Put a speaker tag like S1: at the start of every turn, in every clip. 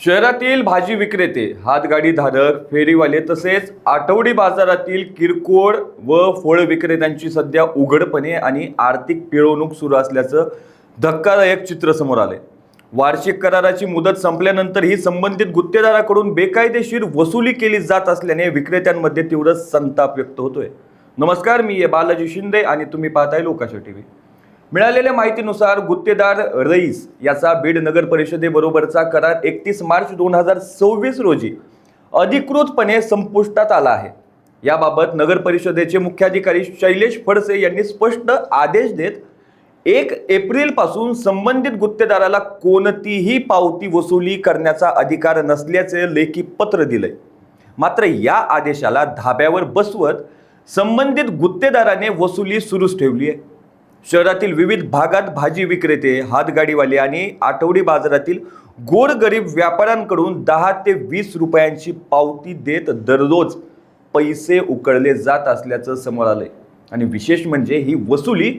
S1: शहरातील भाजी विक्रेते, हातगाडी धारक, फेरीवाले तसेच आठवडी बाजारातील किरकोळ व फळ विक्रेत्यांची सध्या उघडपणे आणि आर्थिक पिळवणूक सुरू असल्याचं धक्कादायक चित्र समोर आले। वार्षिक कराराची मुदत संपल्यानंतरही संबंधित गुत्तेदाराकडून बेकायदेशीर वसुली केली जात असल्याने विक्रेत्यांमध्ये तीव्र संताप व्यक्त होतोय। नमस्कार, मी बालाजी शिंदे आणि तुम्ही पाहताय लोकाशा टीव्ही। मिळालेल्या माहितीनुसार गुत्तेदार रईस याचा बीड नगर परिषदेबरोबरचा करार 31 मार्च 2026 रोजी अधिकृतपणे संपुष्टात आला आहे। याबाबत नगर परिषदेचे मुख्याधिकारी शैलेश फडसे यांनी स्पष्ट आदेश देत 1 एप्रिल पासून संबंधित गुत्तेदाराला कोणतीही पावती वसुली करण्याचा अधिकार नसल्याचे लेखी पत्र दिले। मात्र या आदेशाला धाब्यावर बसवत संबंधित गुत्तेदाराने वसुली सुरूच ठेवली आहे। शहरातील विविध भागात भाजी विक्रेते, हातगाडीवाले आणि आठवडी बाजारातील गोरगरीब व्यापाऱ्यांकडून 10 ते 20 रुपयांची पावती देत दररोज पैसे उकळले जात असल्याचं समोर आलंय। आणि विशेष म्हणजे ही वसुली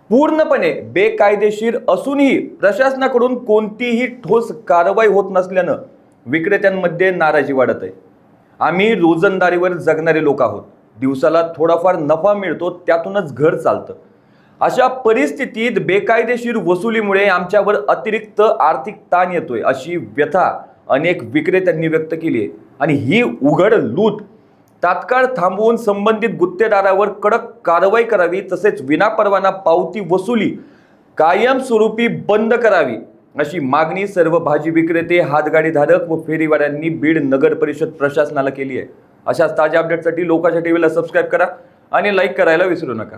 S1: पूर्णपणे बेकायदेशीर असूनही प्रशासनाकडून कोणतीही ठोस कारवाई होत नसल्यानं विक्रेत्यांमध्ये नाराजी वाढत आहे। आम्ही रोजंदारीवर जगणारे लोक आहोत, दिवसाला थोडाफार नफा मिळतो, त्यातूनच घर चालतं। अशा परिस्थितीत बेकायदेशीर वसुलीमुळे आमच्यावर अतिरिक्त आर्थिक ताण येतोय, अशी व्यथा अनेक विक्रेत्यांनी व्यक्त केली आहे। आणि ही उघड लूट तात्काळ थांबवून संबंधित गुत्तेदारावर कडक कारवाई करावी, तसेच विनापरवाना पावती वसुली कायमस्वरूपी बंद करावी, अशी मागणी सर्व भाजी विक्रेते, हातगाडी धारक व फेरीवाल्यांनी बीड नगर परिषद प्रशासनाला केली आहे। अशाच ताज्या अपडेटसाठी लोकाशा टीव्हीला सबस्क्राईब करा आणि लाईक करायला विसरू नका।